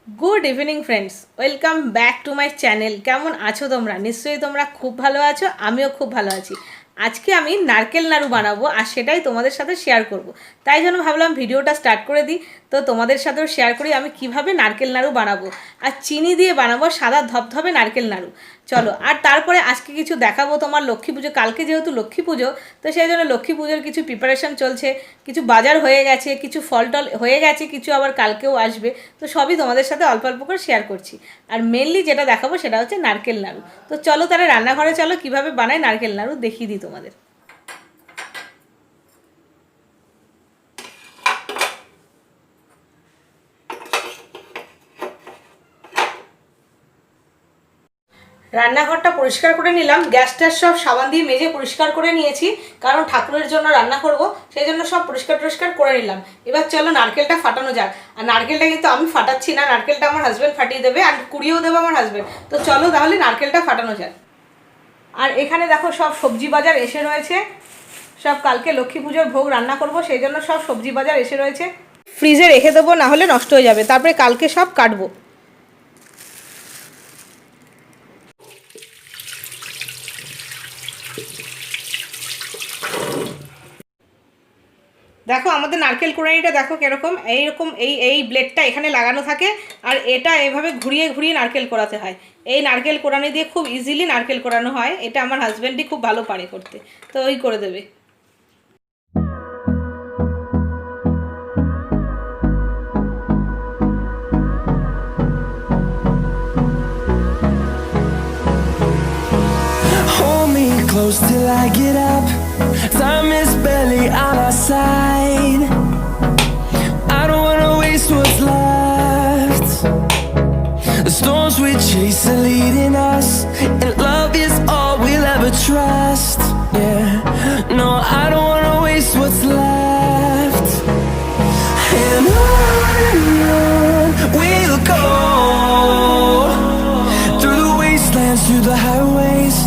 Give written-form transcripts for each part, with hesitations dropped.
Good evening friends welcome back to my channel केमन आछो तोमरा निश्चयई तोमरा खूब भालो आछो आमिओ खूब भालो आछि। আজকে আমি নারকেল নাড়ু বানাবো আর সেটাই তোমাদের সাথে শেয়ার করব। তাই জন্য ভাবলাম ভিডিওটা স্টার্ট করে দিই, তো তোমাদের সাথেও শেয়ার করি আমি কিভাবে নারকেল নাড়ু বানাবো আর চিনি দিয়ে বানাবো সাদা ধবধবে নারকেল নাড়ু। চলো, আর তারপরে আজকে কিছু দেখাবো তোমার লক্ষ্মী পুজো, কালকে যেহেতু লক্ষ্মী পুজো তো সেই জন্য লক্ষ্মী পুজোর কিছু প্রিপারেশন চলছে, কিছু বাজার হয়ে গেছে, কিছু ফল টল হয়ে গেছে, কিছু আবার কালকেও আসবে। তো সবই তোমাদের সাথে অল্প অল্প করে শেয়ার করছি। আর মেনলি যেটা দেখাবো সেটা হচ্ছে নারকেল নাড়ু। তো চলো তাহলে রান্নাঘরে চলো, কিভাবে বানায় নারকেল নাড়ু দেখিয়ে দিই তোমাদের। রান্নাঘরটা পরিষ্কার করে নিলাম, গ্যাসটা সব সাবান দিয়ে মেজে পরিষ্কার করে নিয়েছি, কারণ ঠাকুরের জন্য রান্না করব সেই জন্য সব পরিষ্কার করে নিলাম। এবার চলো নারকেলটা ফাটানো যাক। আর নারকেলটা কিন্তু আমি ফাটাচ্ছি না, নারকেলটা আমার হাজব্যান্ড ফাটিয়ে দেবে আর কুড়িয়েও দেবে আমার হাজব্যান্ড। তো চলো তাহলে নারকেলটা ফাটানো যাক। আর এখানে দেখো সব সবজি বাজার এসে রয়েছে, সব কালকে লক্ষ্মী পুজোর ভোগ রান্না করব সেই জন্য সব সবজি বাজার এসে রয়েছে। ফ্রিজে রেখে দেবো, না হলে নষ্ট হয়ে যাবে, তারপরে কালকে সব কাটবো। দেখো আমাদের নারকেল কোড়ানিটা দেখো কিরকম, এইরকম এই ব্লেডটা এখানে লাগানো থাকে আর এটা এভাবে ঘুরিয়ে ঘুরিয়ে নারকেল কোড়াতে হয়। এই নারকেল কোড়ানি দিয়ে খুব ইজিলি নারকেল কোড়ানো হয়, এটা আমার হাজব্যান্ডই খুব ভালো পারে করতে, তো ওই করে দেবে। Close till I get up. Time is barely on our side. I don't wanna waste what's left. The storms we chase are leading us, and love is all we'll ever trust. Yeah, no, I don't wanna waste what's left. And on we'll go, through the wastelands, through the highways.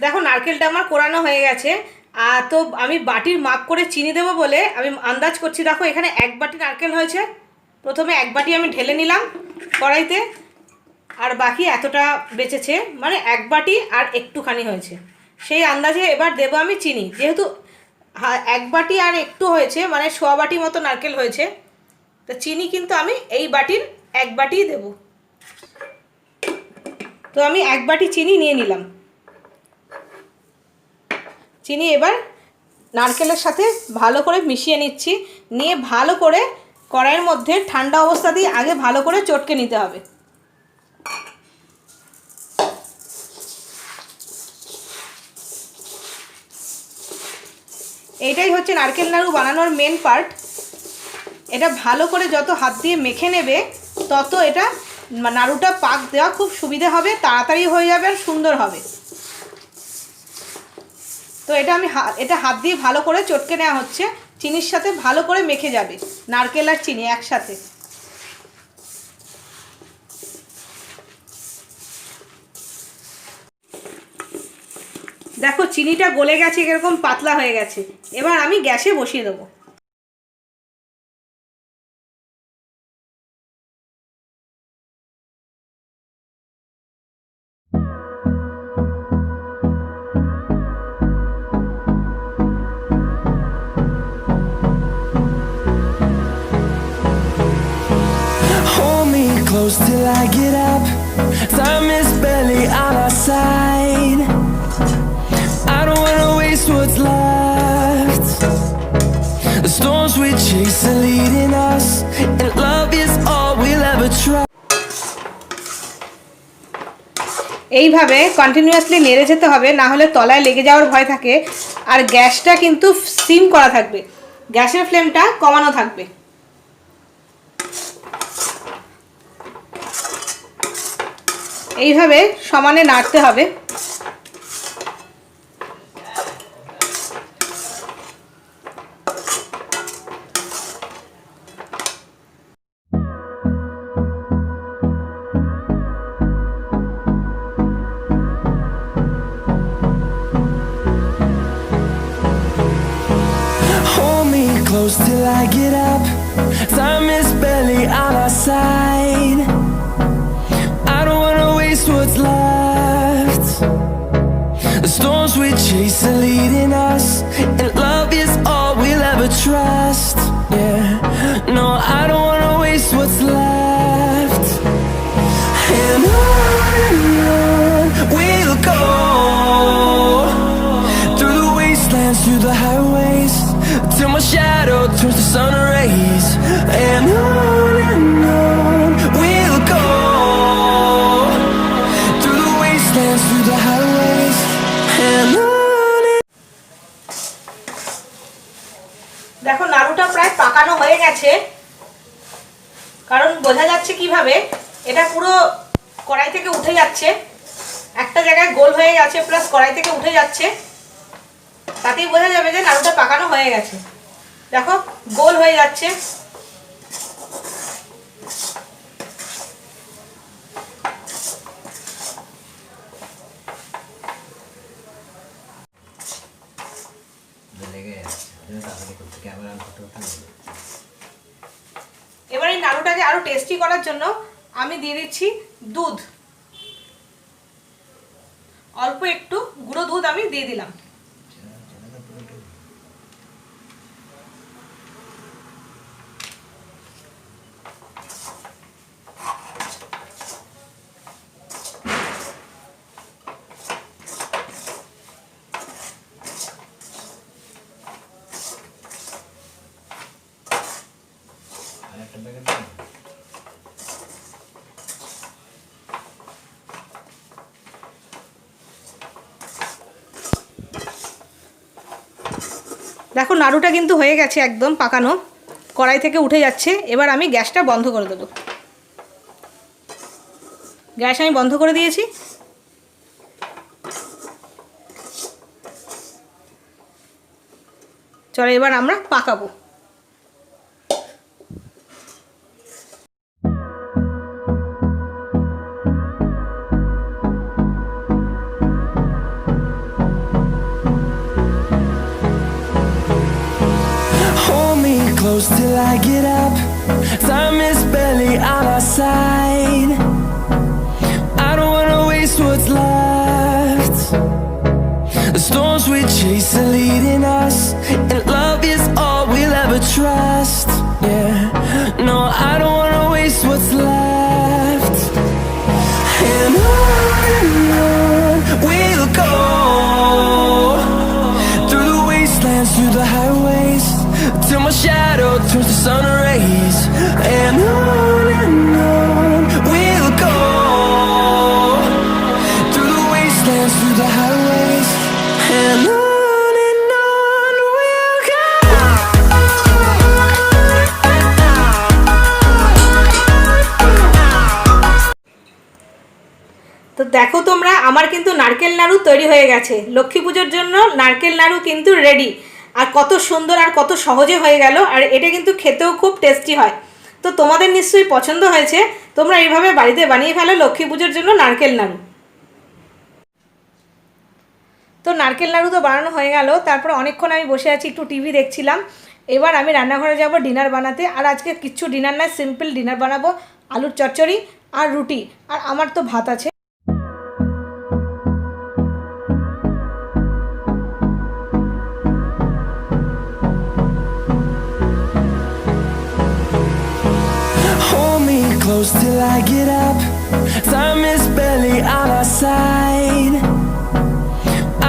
দেখো নারকেলটা আমার কোরানো হয়ে গেছে। তো আমি বাটির মাপ করে চিনি দেবো বলে আমি আন্দাজ করছি। দেখো এখানে 1 বাটি নারকেল হয়েছে, প্রথমে 1 বাটি আমি ঢেলে নিলাম কড়াইতে, আর বাকি এতটা বেঁচেছে, মানে 1 বাটি আর একটুখানি হয়েছে, সেই আন্দাজে এবার দেবো আমি চিনি। যেহেতু 1 বাটি আর একটু হয়েছে, মানে 1/4 বাটি মতো নারকেল হয়েছে, তো চিনি কিন্তু আমি এই বাটির 1 বাটিই দেবো। তো আমি 1 বাটি চিনি নিয়ে নিলাম। চিনি এবার নারকেলের সাথে ভালো করে মিশিয়ে নিচ্ছি, নিয়ে ভালো করে কড়াইয়ের মধ্যে ঠান্ডা অবস্থাতেই আগে ভালো করে চটকে নিতে হবে। এইটাই হচ্ছে নারকেল নাড়ু বানানোর মেন পার্ট। এটা ভালো করে যত হাত দিয়ে মেখে নেবে তত এটা নাড়ুটা পাক দেওয়া খুব সুবিধে হবে, তাড়াতাড়ি হয়ে যাবে আর সুন্দর হবে। তো এটা আমি হাত দিয়ে ভালো করে চটকে নেওয়া হচ্ছে, চিনির সাথে ভালো করে মেখে যাবে নারকেল আর চিনি একসাথে। দেখো চিনিটা গলে গেছে, এরকম পাতলা হয়ে গেছে। এবার আমি গ্যাসে বসিয়ে দেবো। close till I get up. Time is barely on our side. I don't wanna waste what's left. The storms we chase are leading us, and love is all we'll ever try. এইভাবে continuously নেড়ে যেতে হবে, না হলে তলায় লেগে যাওয়ার ভয় থাকে। আর গ্যাসটা কিন্তু সিম করা থাকবে, গ্যাসের ফ্লেমটা কমানো থাকবে। এইভাবে সমানে নাড়তে হবে। Close till I get up. Time is barely on our side. I don't wanna waste what's left. The storms we chase are leading us, and love is all we'll ever trust. Yeah, no, I don't wanna waste what's left. And on we'll go, through the wastelands, through the highways, till my shadow turns to sun rays. And on we'll go, through the wastelands, through the highways, and on. দেখো নাড়ুটা প্রায় পাকানো হয়ে গেছে, কারণ বোঝা যাচ্ছে কিভাবে এটা পুরো কড়াই থেকে উঠে যাচ্ছে, একটা জায়গায় গোল হয়ে গেছে প্লাস কড়াই থেকে উঠে যাচ্ছে, তাতেই বোঝা যাবে যে নাড়ুটা পাকানো হয়ে গেছে। দেখো গোল হয়ে যাচ্ছে। এবার এই নাড়ুটাকে আরো টেস্টি করার জন্য আমি দিয়ে দিচ্ছি দুধ, অল্প একটু গুঁড়ো দুধ আমি দিয়ে দিলাম। দেখো নাড়ুটা কিন্তু হয়ে গেছে, একদম পাকানো, কড়াই থেকে উঠে যাচ্ছে। এবার আমি গ্যাসটা বন্ধ করে দেবো। গ্যাস আমি বন্ধ করে দিয়েছি। চলো এবার আমরা পাকাবো। Close till I get up. Time is barely on our side. I don't wanna waste what's left. The storms we chase are leading us, and love is all we'll ever trust. Yeah, no, I don't wanna waste what's left. And on we'll go, through the wastelands, through the highways, till my shadow turns to sun rays. And on we'll go, through the wastelands, through the highways, and on we'll go. তো দেখো তোমরা, আমার কিন্তু নারকেল নাড়ু তৈরি হয়ে গেছে। লক্ষ্মী পুজোর জন্য নারকেল নাড়ু কিন্তু রেডি। আর কত সুন্দর আর কত সহজে হয়ে গেল, আর এটা কিন্তু খেতেও খুব টেস্টি হয়। তো তোমাদের নিশ্চয়ই পছন্দ হয়েছে, তোমরা এইভাবে বাড়িতে বানিয়ে ফেলো লক্ষ্মী পুজোর জন্য নারকেল নাড়ু। তো নারকেল নাড়ু তো বানানো হয়ে গেল, তারপর অনেকক্ষণ আমি বসে আছি, একটু টিভি দেখছিলাম। এবার আমি রান্নাঘরে যাব ডিনার বানাতে। আর আজকে কিচ্ছু ডিনার নয়, সিম্পল ডিনার বানাবো, আলুর চচ্চড়ি আর রুটি, আর আমার তো ভাত আছে। Close till I get up. Time is barely on our side.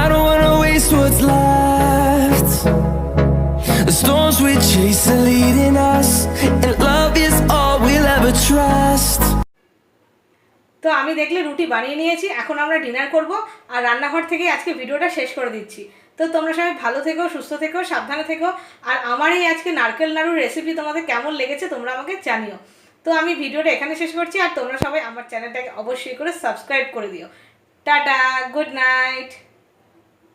I don't wanna waste what's left. The storms we chase are leading us, and love is all we'll ever trust. তো আমি দেখলে রুটি বানিয়ে নিয়েছি, এখন আমরা dinner করব আর রান্নাঘর থেকে আজকে ভিডিওটা শেষ করে দিচ্ছি। তো তোমরা সবাই ভালো থেকো, সুস্থ থেকো, সাবধানে থেকো। আর আমার এই আজকে নারকেল নাড়ুর রেসিপি তোমাদের কেমন লেগেছে তোমরা আমাকে জানিও। তো আমি ভিডিওটা এখানে শেষ করছি, আর তোমরা সবাই আমার চ্যানেলটাকে অবশ্যই করে সাবস্ক্রাইব করে দিও। Tata, good night.